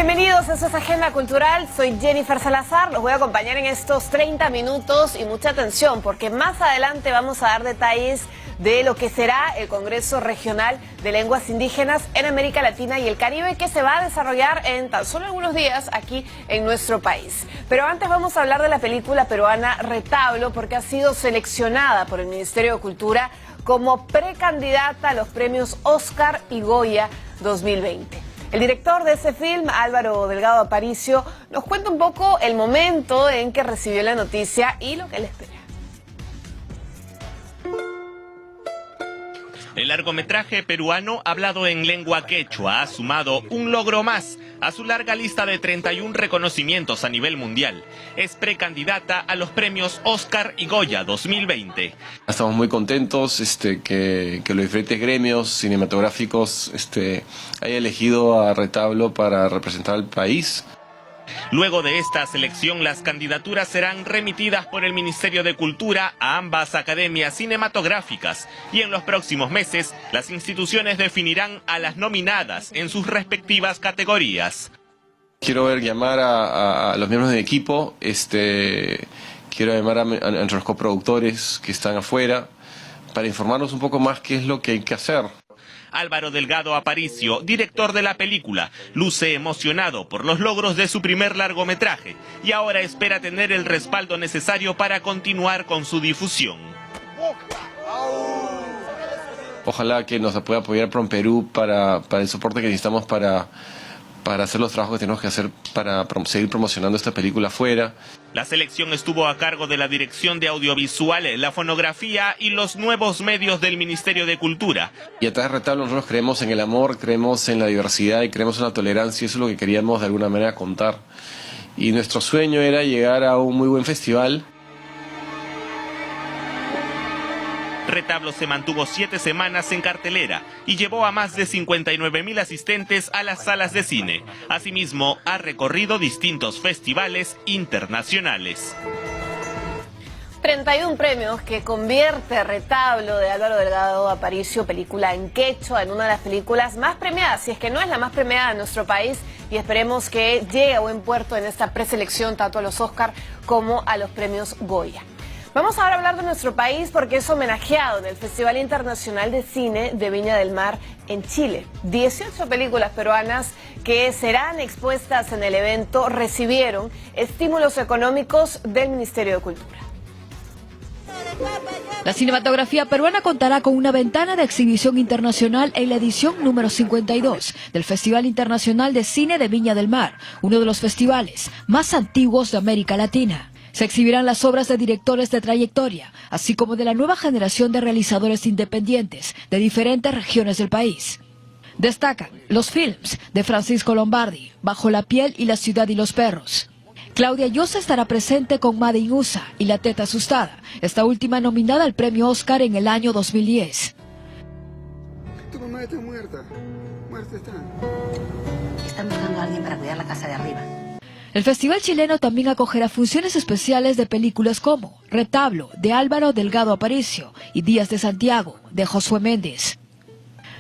Bienvenidos, esto es Agenda Cultural, soy Jennifer Salazar, los voy a acompañar en estos 30 minutos y mucha atención porque más adelante vamos a dar detalles de lo que será el Congreso Regional de Lenguas Indígenas en América Latina y el Caribe que se va a desarrollar en tan solo algunos días aquí en nuestro país. Pero antes vamos a hablar de la película peruana Retablo porque ha sido seleccionada por el Ministerio de Cultura como precandidata a los premios Oscar y Goya 2020. El director de ese film, Álvaro Delgado Aparicio, nos cuenta un poco el momento en que recibió la noticia y lo que le espera. El largometraje peruano hablado en lengua quechua ha sumado un logro más a su larga lista de 31 reconocimientos a nivel mundial. Es precandidata a los premios Oscar y Goya 2020. Estamos muy contentos que los diferentes gremios cinematográficos hayan elegido a Retablo para representar al país. Luego de esta selección, las candidaturas serán remitidas por el Ministerio de Cultura a ambas academias cinematográficas y en los próximos meses las instituciones definirán a las nominadas en sus respectivas categorías. Quiero llamar a los miembros del equipo, quiero llamar a nuestros coproductores que están afuera para informarnos un poco más qué es lo que hay que hacer. Álvaro Delgado Aparicio, director de la película, luce emocionado por los logros de su primer largometraje y ahora espera tener el respaldo necesario para continuar con su difusión. Ojalá que nos pueda apoyar Prom Perú para el soporte que necesitamos para hacer los trabajos que tenemos que hacer para seguir promocionando esta película afuera. La selección estuvo a cargo de la Dirección de Audiovisual, la Fonografía y los nuevos medios del Ministerio de Cultura. Y a través de Retablo nosotros creemos en el amor, creemos en la diversidad y creemos en la tolerancia. Eso es lo que queríamos de alguna manera contar. Y nuestro sueño era llegar a un muy buen festival. Retablo se mantuvo 7 semanas en cartelera y llevó a más de 59.000 asistentes a las salas de cine. Asimismo, ha recorrido distintos festivales internacionales. 31 premios que convierte Retablo de Álvaro Delgado Aparicio, película en quechua, en una de las películas más premiadas, si es que no es la más premiada de nuestro país, y esperemos que llegue a buen puerto en esta preselección tanto a los Oscar como a los premios Goya. Vamos ahora a hablar de nuestro país porque es homenajeado en el Festival Internacional de Cine de Viña del Mar en Chile. 18 películas peruanas que serán expuestas en el evento recibieron estímulos económicos del Ministerio de Cultura. La cinematografía peruana contará con una ventana de exhibición internacional en la edición número 52 del Festival Internacional de Cine de Viña del Mar, uno de los festivales más antiguos de América Latina. Se exhibirán las obras de directores de trayectoria, así como de la nueva generación de realizadores independientes de diferentes regiones del país. Destacan los films de Francisco Lombardi, Bajo la piel y La ciudad y los perros. Claudia Llosa estará presente con Made in USA y La teta asustada, esta última nominada al premio Oscar en el año 2010. Tu mamá está muerta. Muerta está. Están buscando a alguien para cuidar la casa de arriba. El festival chileno también acogerá funciones especiales de películas como Retablo, de Álvaro Delgado Aparicio, y Días de Santiago, de Josué Méndez.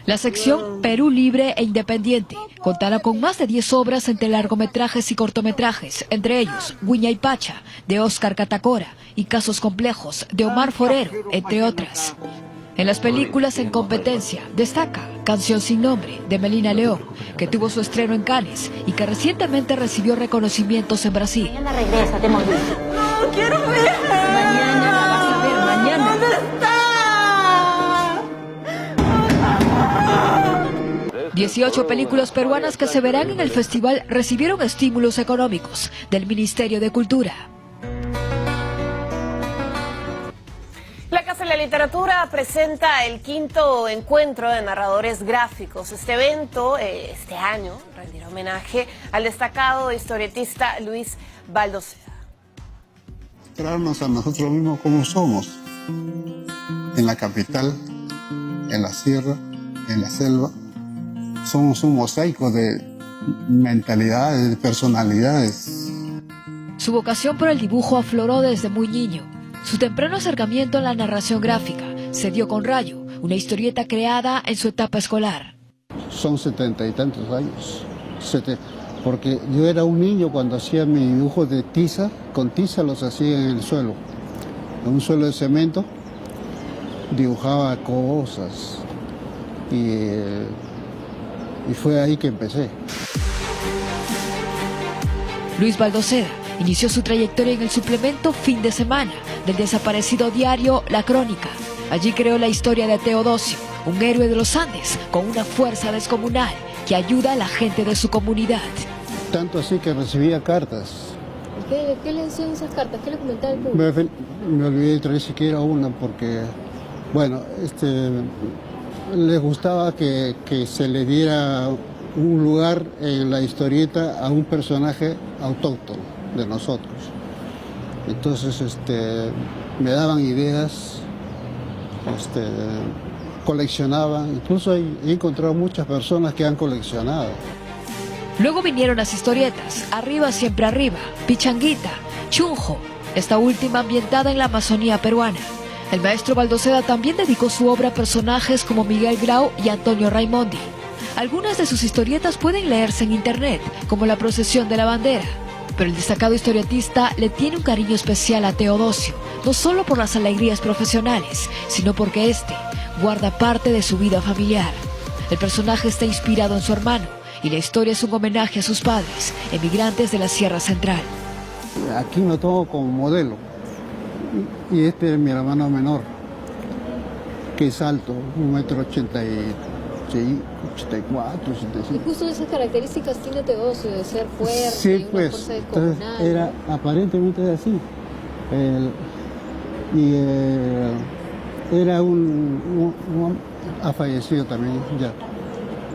La sección Perú Libre e Independiente contará con más de 10 obras entre largometrajes y cortometrajes, entre ellos Guiña y Pacha, de Óscar Catacora, y Casos Complejos, de Omar Forero, entre otras. En las películas en competencia destaca Canción sin nombre, de Melina León, que tuvo su estreno en Cannes y que recientemente recibió reconocimientos en Brasil. Mañana regresa, te hemos visto. ¡No, quiero ver! Mañana la vas a ver, mañana. ¿Dónde está? 18 películas peruanas que se verán en el festival recibieron estímulos económicos del Ministerio de Cultura. La Casa de la Literatura presenta el 5º encuentro de narradores gráficos. Este evento, este año, rendirá homenaje al destacado historietista Luis Baldocer. Mostrarnos a nosotros mismos como somos. En la capital, en la sierra, en la selva. Somos un mosaico de mentalidades, de personalidades. Su vocación por el dibujo afloró desde muy niño. Su temprano acercamiento a la narración gráfica se dio con Rayo, una historieta creada en su etapa escolar. Son 70 y tantos años. porque yo era un niño cuando hacía mis dibujos de tiza, con tiza los hacía en el suelo, en un suelo de cemento, dibujaba cosas y fue ahí que empecé. Luis Baldoseda inició su trayectoria en el suplemento Fin de Semana del desaparecido diario La Crónica. Allí creó la historia de Teodosio, un héroe de los Andes con una fuerza descomunal que ayuda a la gente de su comunidad. Tanto así que recibía cartas. ¿Qué le decían esas cartas? ¿Qué le comentaba el público? Me olvidé de traer siquiera una porque, bueno, les gustaba que se le diera un lugar en la historieta a un personaje autóctono de nosotros. Entonces me daban ideas, coleccionaban, incluso he encontrado muchas personas que han coleccionado. Luego vinieron las historietas Arriba Siempre Arriba, Pichanguita, Chunjo, esta última ambientada en la Amazonía peruana. El maestro Baldoseda también dedicó su obra a personajes como Miguel Grau y Antonio Raimondi. Algunas de sus historietas pueden leerse en internet, como La Procesión de la Bandera. Pero el destacado historietista le tiene un cariño especial a Teodosio, no solo por las alegrías profesionales, sino porque guarda parte de su vida familiar. El personaje está inspirado en su hermano, y la historia es un homenaje a sus padres, emigrantes de la Sierra Central. Aquí me tomo como modelo, y este es mi hermano menor, que es alto, 1,84 m, 85. Y justo esas características tiene Teodosio, de ser fuerte, sí, pues, una fuerza descomunal. era aparentemente así. Era ha fallecido también ya.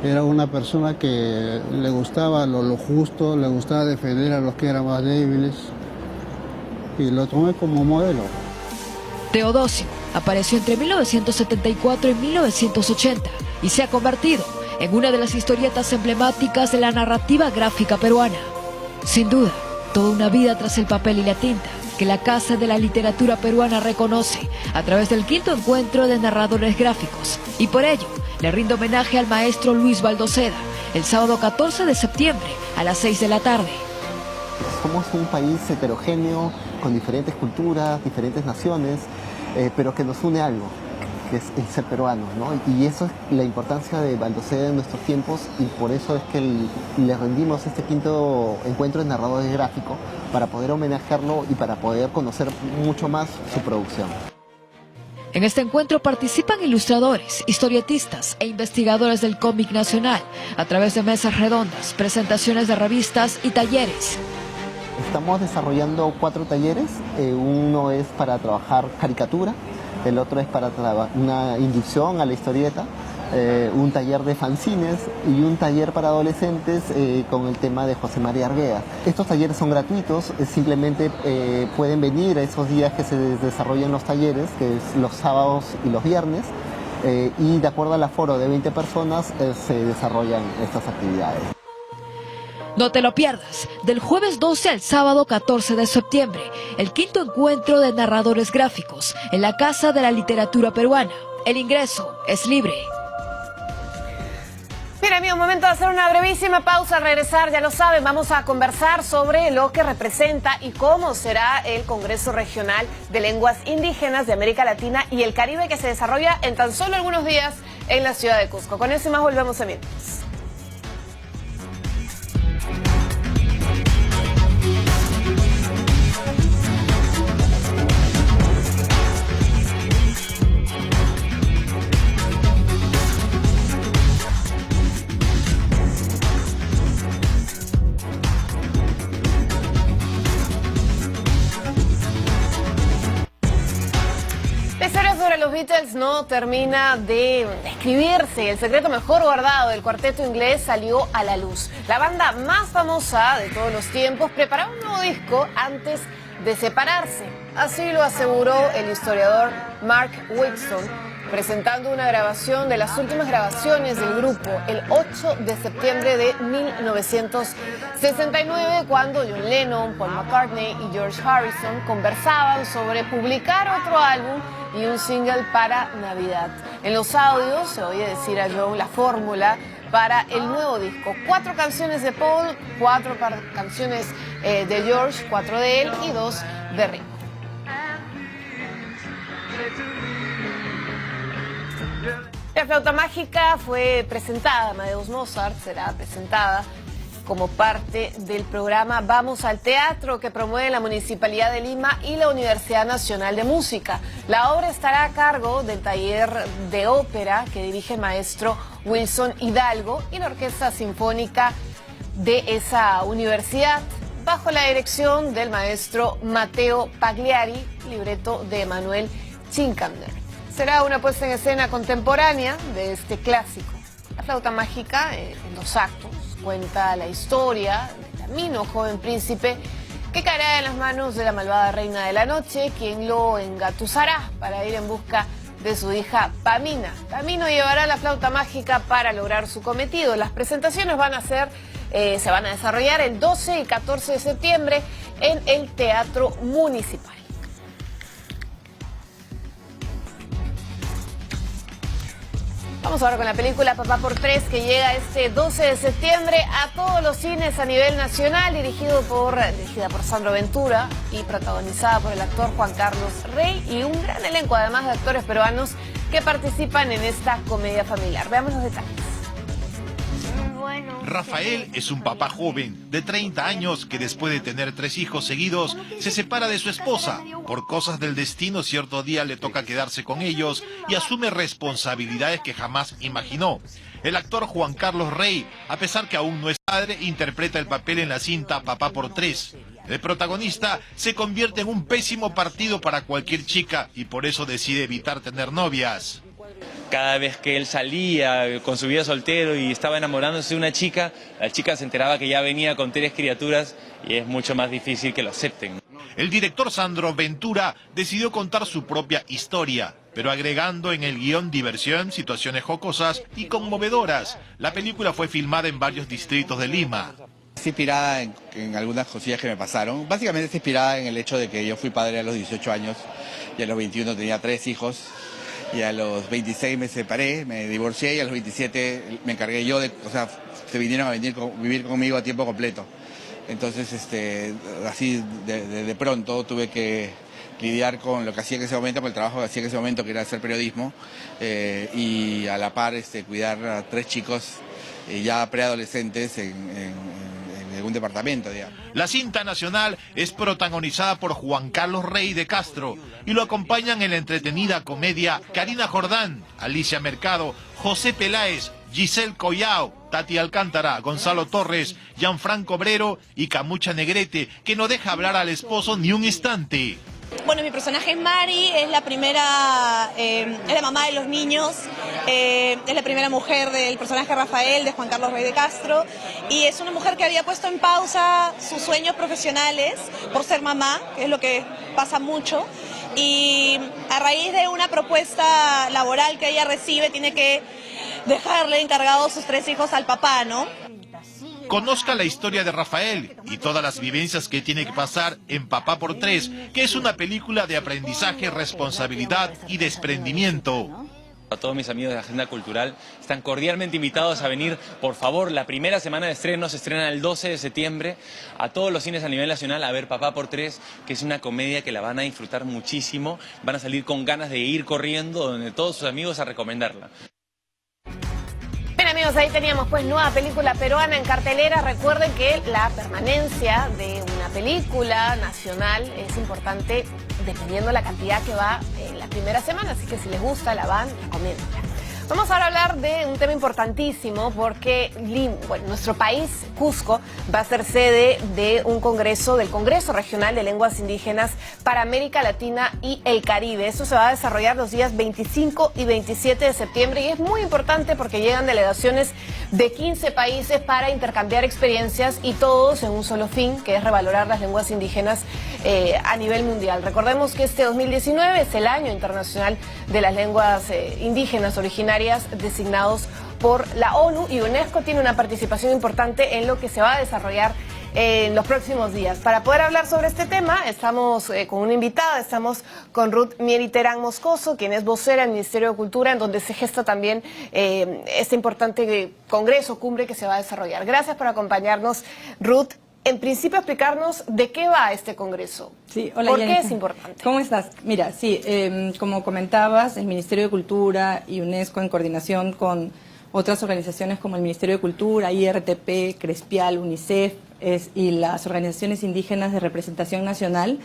Era una persona que le gustaba lo justo, le gustaba defender a los que eran más débiles, y lo tomé como modelo. Teodosio apareció entre 1974 y 1980 y se ha convertido en una de las historietas emblemáticas de la narrativa gráfica peruana. Sin duda, toda una vida tras el papel y la tinta, que la Casa de la Literatura Peruana reconoce a través del 5º encuentro de narradores gráficos. Y por ello, le rindo homenaje al maestro Luis Baldoseda el sábado 14 de septiembre a las 6 de la tarde. Somos un país heterogéneo, con diferentes culturas, diferentes naciones, pero que nos une algo, que es el ser peruano, ¿no? Y eso es la importancia de Baldoseda en nuestros tiempos, y por eso es que le rendimos este 5º encuentro de narradores gráficos, para poder homenajearlo y para poder conocer mucho más su producción. En este encuentro participan ilustradores, historietistas e investigadores del cómic nacional a través de mesas redondas, presentaciones de revistas y talleres. Estamos desarrollando 4 talleres, uno es para trabajar caricatura, el otro es para una inducción a la historieta, un taller de fanzines y un taller para adolescentes con el tema de José María Argueda. Estos talleres son gratuitos, simplemente pueden venir a esos días que se desarrollan los talleres, que es los sábados y los viernes, y de acuerdo al aforo de 20 personas se desarrollan estas actividades. No te lo pierdas, del jueves 12 al sábado 14 de septiembre, el 5º encuentro de narradores gráficos en la Casa de la Literatura Peruana. El ingreso es libre. Mira, amigo, momento de hacer una brevísima pausa. Al regresar, ya lo saben, vamos a conversar sobre lo que representa y cómo será el Congreso Regional de Lenguas Indígenas de América Latina y el Caribe, que se desarrolla en tan solo algunos días en la ciudad de Cusco. Con eso y más volvemos en minutos. La historia sobre los Beatles no termina de escribirse. El secreto mejor guardado del cuarteto inglés salió a la luz. La banda más famosa de todos los tiempos preparaba un nuevo disco antes de separarse. Así lo aseguró el historiador Mark Wixon, presentando una grabación de las últimas grabaciones del grupo el 8 de septiembre de 1969, cuando John Lennon, Paul McCartney y George Harrison conversaban sobre publicar otro álbum y un single para Navidad. En los audios se oye decir a Joe la fórmula para el nuevo disco. 4 canciones de Paul, 4 canciones de George, 4 de él y 2 de Ringo. La flauta mágica fue presentada, Amadeus Mozart será presentada como parte del programa Vamos al Teatro que promueve la Municipalidad de Lima y la Universidad Nacional de Música. La obra estará a cargo del taller de ópera que dirige el maestro Wilson Hidalgo y la Orquesta Sinfónica de esa universidad, bajo la dirección del maestro Matteo Pagliari, libreto de Emanuel Chinkander. Será una puesta en escena contemporánea de este clásico. La flauta mágica, en 2 actos, cuenta la historia de Tamino, joven príncipe, que caerá en las manos de la malvada reina de la noche, quien lo engatusará para ir en busca de su hija Pamina. Tamino llevará la flauta mágica para lograr su cometido. Las presentaciones se van a desarrollar el 12 y 14 de septiembre en el Teatro Municipal. Vamos ahora con la película Papá por 3, que llega este 12 de septiembre a todos los cines a nivel nacional, dirigida por Sandro Ventura y protagonizada por el actor Juan Carlos Rey y un gran elenco además de actores peruanos que participan en esta comedia familiar. Veamos los detalles. Rafael es un papá joven de 30 años que después de tener 3 hijos seguidos se separa de su esposa. Por cosas del destino cierto día le toca quedarse con ellos y asume responsabilidades que jamás imaginó. El actor Juan Carlos Rey, a pesar que aún no es padre, interpreta el papel en la cinta Papá por 3. El protagonista se convierte en un pésimo partido para cualquier chica y por eso decide evitar tener novias. Cada vez que él salía con su vida soltero y estaba enamorándose de una chica, la chica se enteraba que ya venía con 3 criaturas y es mucho más difícil que lo acepten. El director Sandro Ventura decidió contar su propia historia, pero agregando en el guión diversión, situaciones jocosas y conmovedoras. La película fue filmada en varios distritos de Lima. Está inspirada en algunas cosillas que me pasaron. Básicamente está inspirada en el hecho de que yo fui padre a los 18 años y a los 21 tenía 3 hijos. Y a los 26 me separé, me divorcié y a los 27 me encargué yo se vinieron a vivir conmigo a tiempo completo. Entonces, así de pronto tuve que lidiar con lo que hacía en ese momento, con el trabajo que hacía en ese momento, que era hacer periodismo, y a la par cuidar a 3 chicos ya preadolescentes en un departamento, digamos. La cinta nacional es protagonizada por Juan Carlos Rey de Castro y lo acompañan en la entretenida comedia Karina Jordán, Alicia Mercado, José Peláez, Giselle Collao, Tati Alcántara, Gonzalo Torres, Gianfranco Brero y Camucha Negrete, que no deja hablar al esposo ni un instante. Bueno, mi personaje es Mari, es la mamá de los niños, es la primera mujer del personaje Rafael, de Juan Carlos Rey de Castro, y es una mujer que había puesto en pausa sus sueños profesionales por ser mamá, que es lo que pasa mucho, y a raíz de una propuesta laboral que ella recibe, tiene que dejarle encargados sus 3 hijos al papá, ¿no? Conozca la historia de Rafael y todas las vivencias que tiene que pasar en Papá por 3, que es una película de aprendizaje, responsabilidad y desprendimiento. A todos mis amigos de la Agenda Cultural están cordialmente invitados a venir, por favor. La primera semana de estreno se estrena el 12 de septiembre a todos los cines a nivel nacional a ver Papá por 3, que es una comedia que la van a disfrutar muchísimo, van a salir con ganas de ir corriendo donde todos sus amigos a recomendarla. Bien, amigos, ahí teníamos pues nueva película peruana en cartelera. Recuerden que la permanencia de una película nacional es importante dependiendo de la cantidad que va en la primera semana, así que si les gusta, la van, recomiéndenla. Vamos ahora a hablar de un tema importantísimo porque nuestro país, Cusco, va a ser sede de un congreso, del Congreso Regional de Lenguas Indígenas para América Latina y el Caribe. Eso se va a desarrollar los días 25 y 27 de septiembre y es muy importante porque llegan delegaciones de 15 países para intercambiar experiencias y todos en un solo fin, que es revalorar las lenguas indígenas a nivel mundial. Recordemos que este 2019 es el Año Internacional de las Lenguas Indígenas Originarias designados por la ONU y UNESCO tiene una participación importante en lo que se va a desarrollar en los próximos días. Para poder hablar sobre este tema, estamos con una invitada, estamos con Ruth Mieri Terán Moscoso, quien es vocera del Ministerio de Cultura, en donde se gesta también este importante congreso, cumbre que se va a desarrollar. Gracias por acompañarnos, Ruth. En principio, explicarnos de qué va este congreso. Sí, hola, ¿Por Yanica. qué es importante? ¿Cómo estás? Mira, sí, como comentabas, el Ministerio de Cultura y UNESCO, en coordinación con otras organizaciones como el Ministerio de Cultura, IRTP, Crespial, UNICEF y las organizaciones indígenas de representación nacional,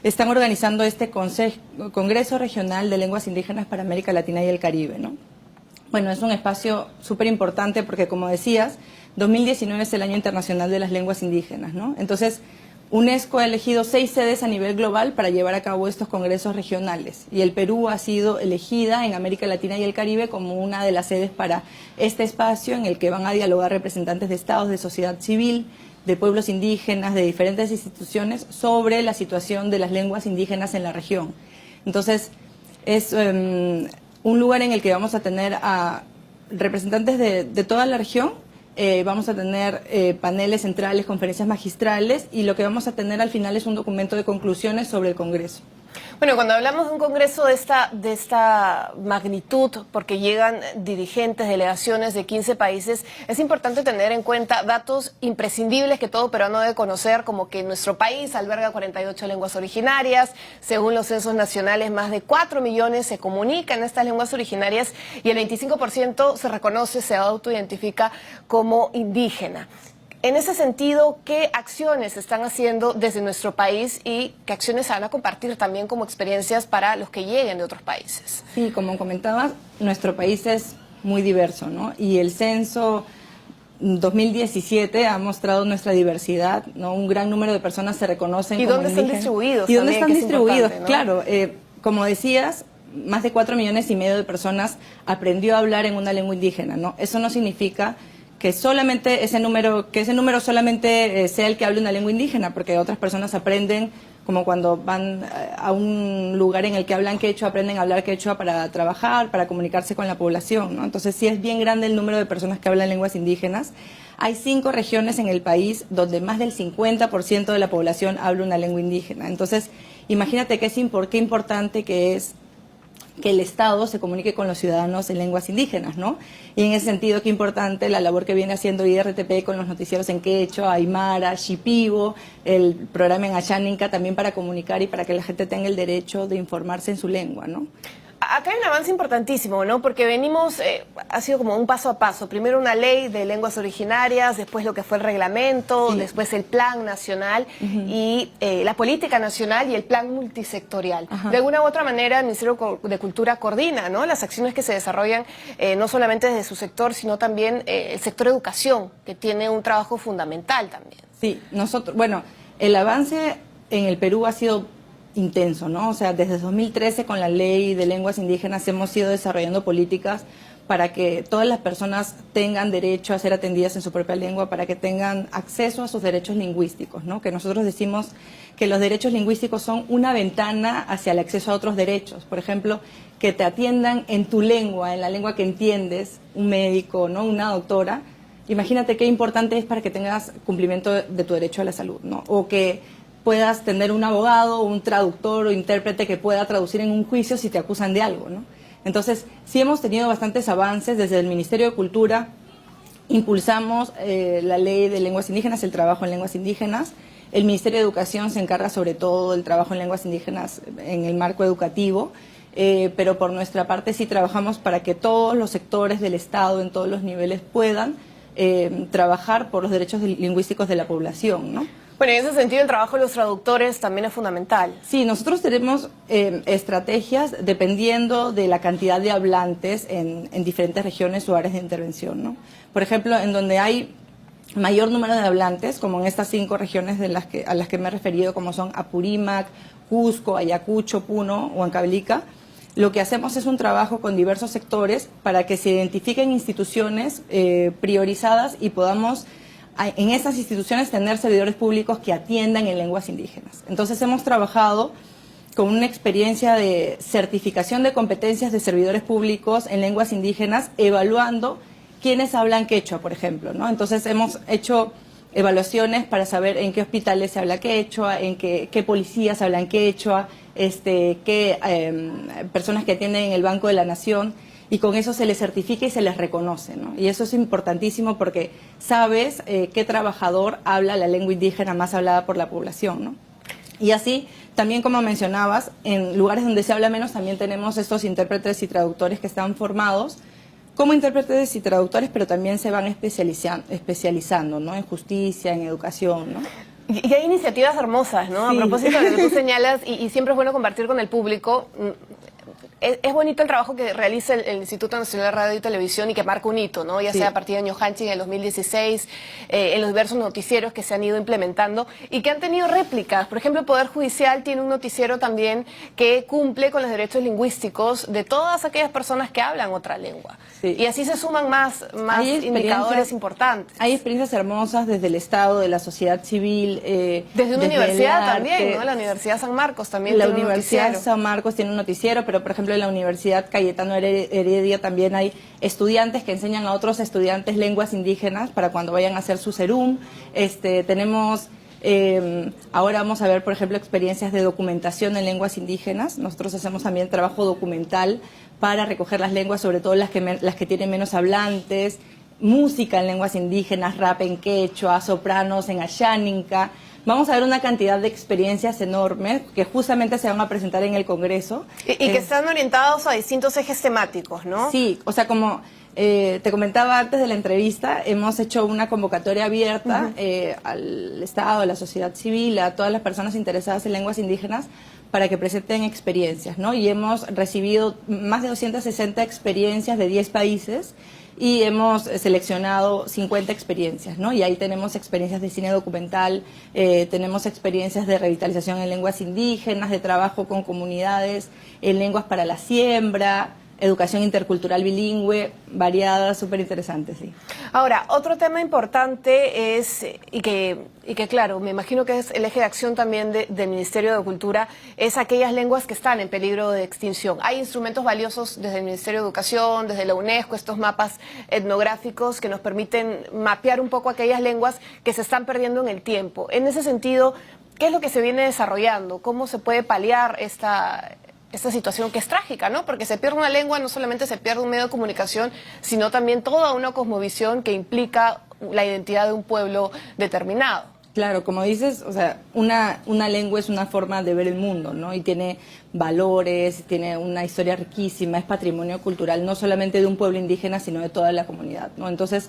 están organizando este Congreso Regional de Lenguas Indígenas para América Latina y el Caribe, ¿no? Bueno, es un espacio súper importante porque, como decías, 2019 es el Año Internacional de las Lenguas Indígenas, ¿no? Entonces, UNESCO ha elegido 6 sedes a nivel global para llevar a cabo estos congresos regionales, y el Perú ha sido elegida en América Latina y el Caribe como una de las sedes para este espacio, en el que van a dialogar representantes de estados, de sociedad civil, de pueblos indígenas, de diferentes instituciones, sobre la situación de las lenguas indígenas en la región. Entonces, es un lugar en el que vamos a tener a representantes de toda la región. Vamos a tener paneles centrales, conferencias magistrales, y lo que vamos a tener al final es un documento de conclusiones sobre el Congreso. Bueno, cuando hablamos de un congreso de esta magnitud, porque llegan dirigentes, delegaciones de 15 países, es importante tener en cuenta datos imprescindibles que todo peruano debe conocer, como que nuestro país alberga 48 lenguas originarias. Según los censos nacionales, más de 4 millones se comunican en estas lenguas originarias y el 25% se reconoce, se autoidentifica como indígena. En ese sentido, ¿qué acciones se están haciendo desde nuestro país y qué acciones se van a compartir también como experiencias para los que lleguen de otros países? Sí, como comentabas, nuestro país es muy diverso, ¿no? Y el censo 2017 ha mostrado nuestra diversidad, ¿no? Un gran número de personas se reconocen como indígenas. ¿Y dónde están distribuidos? ¿Y dónde están distribuidos? ¿No? Claro, como decías, más de 4,5 millones de personas aprendió a hablar en una lengua indígena, ¿no? Eso no significa que solamente ese número solamente sea el que hable una lengua indígena, porque otras personas aprenden, como cuando van a un lugar en el que hablan quechua, aprenden a hablar quechua para trabajar, para comunicarse con la población, ¿no? Entonces sí es bien grande el número de personas que hablan lenguas indígenas. Hay 5 regiones en el país donde más del 50% de la población habla una lengua indígena. Entonces, imagínate qué importante que es que el Estado se comunique con los ciudadanos en lenguas indígenas, ¿no? Y en ese sentido, qué importante la labor que viene haciendo IRTP con los noticieros en quechua, aymara, shipibo, el programa en Ashaninka, también para comunicar y para que la gente tenga el derecho de informarse en su lengua, ¿no? Acá hay un avance importantísimo, ¿no? Porque venimos, ha sido como un paso a paso. Primero una ley de lenguas originarias, después lo que fue el reglamento, sí, después el plan nacional y la política nacional y el plan multisectorial. De alguna u otra manera, el Ministerio de Cultura coordina, ¿no?, las acciones que se desarrollan no solamente desde su sector, sino también el sector educación, que tiene un trabajo fundamental también. Sí, bueno, el avance en el Perú ha sido intenso, ¿no? O sea, desde 2013 con la ley de lenguas indígenas hemos ido desarrollando políticas para que todas las personas tengan derecho a ser atendidas en su propia lengua, para que tengan acceso a sus derechos lingüísticos, ¿no? Que nosotros decimos que los derechos lingüísticos son una ventana hacia el acceso a otros derechos. Por ejemplo, que te atiendan en tu lengua, en la lengua que entiendes, un médico, ¿no?, una doctora. Imagínate qué importante es para que tengas cumplimiento de tu derecho a la salud, ¿no? O que puedas tener un abogado, un traductor o intérprete que pueda traducir en un juicio si te acusan de algo, ¿no? Entonces, sí hemos tenido bastantes avances. Desde el Ministerio de Cultura impulsamos la ley de lenguas indígenas, el trabajo en lenguas indígenas. El Ministerio de Educación se encarga sobre todo del trabajo en lenguas indígenas en el marco educativo, pero por nuestra parte sí trabajamos para que todos los sectores del Estado, en todos los niveles, puedan trabajar por los derechos lingüísticos de la población, ¿no? Bueno, en ese sentido el trabajo de los traductores también es fundamental. Sí, nosotros tenemos estrategias dependiendo de la cantidad de hablantes en diferentes regiones o áreas de intervención, ¿no? Por ejemplo, en donde hay mayor número de hablantes, como en estas 5 regiones a las que me he referido, como son Apurímac, Cusco, Ayacucho, Puno o Huancavelica, lo que hacemos es un trabajo con diversos sectores para que se identifiquen instituciones priorizadas y podamos en esas instituciones tener servidores públicos que atiendan en lenguas indígenas. Entonces hemos trabajado con una experiencia de certificación de competencias de servidores públicos en lenguas indígenas, evaluando quiénes hablan quechua, por ejemplo, ¿no? Entonces hemos hecho evaluaciones para saber en qué hospitales se habla quechua, en qué policías hablan quechua, qué personas que atienden en el Banco de la Nación, y con eso se les certifica y se les reconoce, ¿no? Y eso es importantísimo porque sabes qué trabajador habla la lengua indígena más hablada por la población, ¿no? Y así, también como mencionabas, en lugares donde se habla menos también tenemos estos intérpretes y traductores que están formados como intérpretes y traductores, pero también se van especializando, ¿no? En justicia, en educación, ¿no? Y hay iniciativas hermosas, ¿no? Sí. A propósito de lo que tú señalas, y siempre es bueno compartir con el público. Es bonito el trabajo que realiza el Instituto Nacional de Radio y Televisión y que marca un hito, ¿no? Ya sea a partir de Ñohanchi en el 2016, en los diversos noticieros que se han ido implementando y que han tenido réplicas. Por ejemplo, el Poder Judicial tiene un noticiero también que cumple con los derechos lingüísticos de todas aquellas personas que hablan otra lengua. Sí. Y así se suman más indicadores importantes. Hay experiencias hermosas desde el Estado, de la sociedad civil. Desde una universidad también, ¿no? La Universidad San Marcos también tiene un noticiero. La Universidad San Marcos tiene un noticiero, pero por ejemplo en la Universidad Cayetano Heredia también hay estudiantes que enseñan a otros estudiantes lenguas indígenas para cuando vayan a hacer su serum. Tenemos, ahora vamos a ver, por ejemplo, experiencias de documentación en lenguas indígenas. Nosotros hacemos también trabajo documental para recoger las lenguas, sobre todo las que tienen menos hablantes, música en lenguas indígenas, rap en quechua, sopranos en ayáninca. Vamos a ver una cantidad de experiencias enormes que justamente se van a presentar en el Congreso. Y que están orientados a distintos ejes temáticos, ¿no? Sí, o sea, como te comentaba antes de la entrevista, hemos hecho una convocatoria abierta al Estado, a la sociedad civil, a todas las personas interesadas en lenguas indígenas para que presenten experiencias, ¿no? Y hemos recibido más de 260 experiencias de 10 países y hemos seleccionado 50 experiencias, ¿no? Y ahí tenemos experiencias de cine documental, tenemos experiencias de revitalización en lenguas indígenas, de trabajo con comunidades en lenguas para la siembra, educación intercultural bilingüe, variada, súper interesante, sí. Ahora, otro tema importante es, y que claro, me imagino que es el eje de acción también del Ministerio de Cultura, es aquellas lenguas que están en peligro de extinción. Hay instrumentos valiosos desde el Ministerio de Educación, desde la UNESCO, estos mapas etnográficos que nos permiten mapear un poco aquellas lenguas que se están perdiendo en el tiempo. En ese sentido, ¿qué es lo que se viene desarrollando? ¿Cómo se puede paliar esta situación que es trágica, ¿no? Porque se pierde una lengua, no solamente se pierde un medio de comunicación, sino también toda una cosmovisión que implica la identidad de un pueblo determinado. Claro, como dices, o sea, una lengua es una forma de ver el mundo, ¿no? Y tiene valores, tiene una historia riquísima, es patrimonio cultural, no solamente de un pueblo indígena, sino de toda la comunidad, ¿no? Entonces,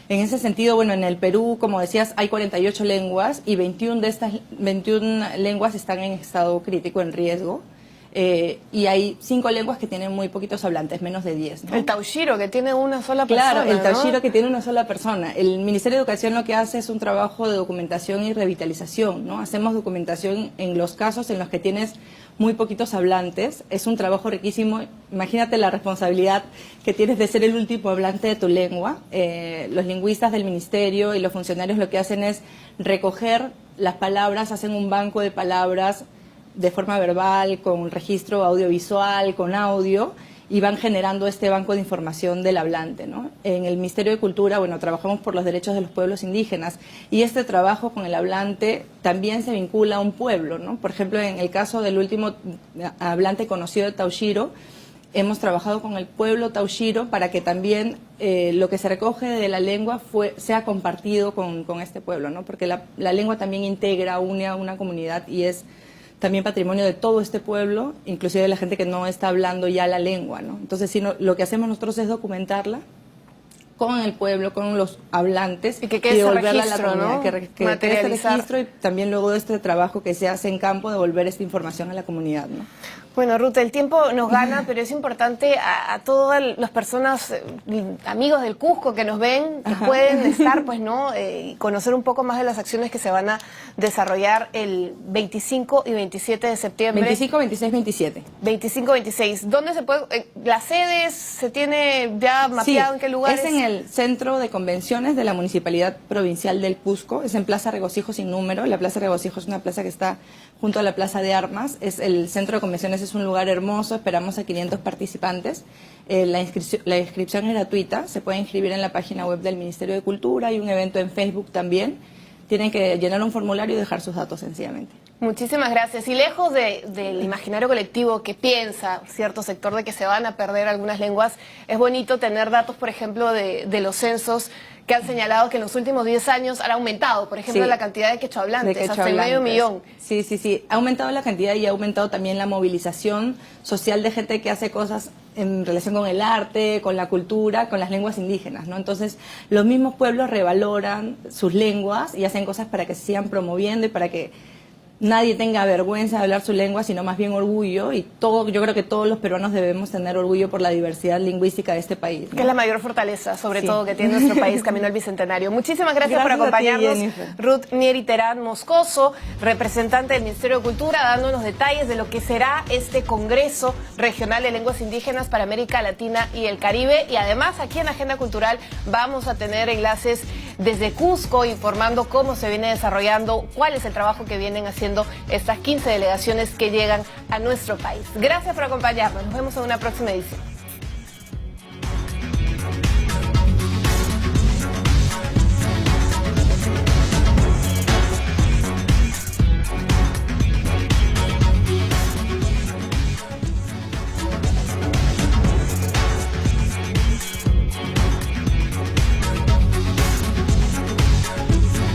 en ese sentido, bueno, en el Perú, como decías, hay 48 lenguas y 21 de estas 21 lenguas están en estado crítico, en riesgo. Y hay 5 lenguas que tienen muy poquitos hablantes, menos de 10, ¿no? El Taoshiro, que tiene una sola persona. Claro, el Taoshiro, que tiene una sola persona. El Ministerio de Educación lo que hace es un trabajo de documentación y revitalización, ¿no? Hacemos documentación en los casos en los que tienes muy poquitos hablantes. Es un trabajo riquísimo. Imagínate la responsabilidad que tienes de ser el último hablante de tu lengua. Los lingüistas del ministerio y los funcionarios lo que hacen es recoger las palabras, hacen un banco de palabras de forma verbal, con registro audiovisual, con audio, y van generando este banco de información del hablante, ¿no? En el Ministerio de Cultura, bueno, trabajamos por los derechos de los pueblos indígenas, y este trabajo con el hablante también se vincula a un pueblo, ¿no? Por ejemplo, en el caso del último hablante conocido de Taoshiro, hemos trabajado con el pueblo Taoshiro para que también lo que se recoge de la lengua sea compartido con este pueblo, ¿no? Porque la lengua también integra, une a una comunidad y es también patrimonio de todo este pueblo, inclusive de la gente que no está hablando ya la lengua, ¿no? Entonces, lo que hacemos nosotros es documentarla con el pueblo, con los hablantes, y que quede ese registro, ¿no? Que quede este registro, y también luego de este trabajo que se hace en campo, devolver esta información a la comunidad, ¿no? Bueno, Ruth, el tiempo nos gana, pero es importante a todas las personas, amigos del Cusco que nos ven, que pueden estar, pues, ¿no? Y conocer un poco más de las acciones que se van a desarrollar el 25 y 27 de septiembre. 25, 26, 27. 25, 26. ¿Dónde se puede? ¿Las sedes se tiene ya mapeado? Sí, ¿en qué lugares? Es en el Centro de Convenciones de la Municipalidad Provincial del Cusco, es en Plaza Regocijo sin número. La Plaza Regocijo es una plaza que está junto a la Plaza de Armas. Es el Centro de Convenciones, es un lugar hermoso, esperamos a 500 participantes. La inscripción es gratuita, se puede inscribir en la página web del Ministerio de Cultura, hay un evento en Facebook también. tienen que llenar un formulario y dejar sus datos sencillamente. Muchísimas gracias. Y lejos del imaginario colectivo que piensa cierto sector de que se van a perder algunas lenguas, es bonito tener datos, por ejemplo, de los censos que han señalado que en los últimos 10 años han aumentado, por ejemplo, la cantidad de quechohablantes, hasta el 500.000. Sí. Ha aumentado la cantidad y ha aumentado también la movilización social de gente que hace cosas en relación con el arte, con la cultura, con las lenguas indígenas, ¿no? Entonces, los mismos pueblos revaloran sus lenguas y hacen cosas para que se sigan promoviendo y para que nadie tenga vergüenza de hablar su lengua, sino más bien orgullo, y yo creo que todos los peruanos debemos tener orgullo por la diversidad lingüística de este país, ¿no? Que es la mayor fortaleza, sobre todo, que tiene nuestro país camino al Bicentenario. Muchísimas gracias por acompañarnos. Ruth Nieri Terán Moscoso, representante del Ministerio de Cultura, dándonos detalles de lo que será este Congreso Regional de Lenguas Indígenas para América Latina y el Caribe. Y además, aquí en Agenda Cultural vamos a tener enlaces desde Cusco informando cómo se viene desarrollando, cuál es el trabajo que vienen haciendo estas 15 delegaciones que llegan a nuestro país. Gracias por acompañarnos. Nos vemos en una próxima edición.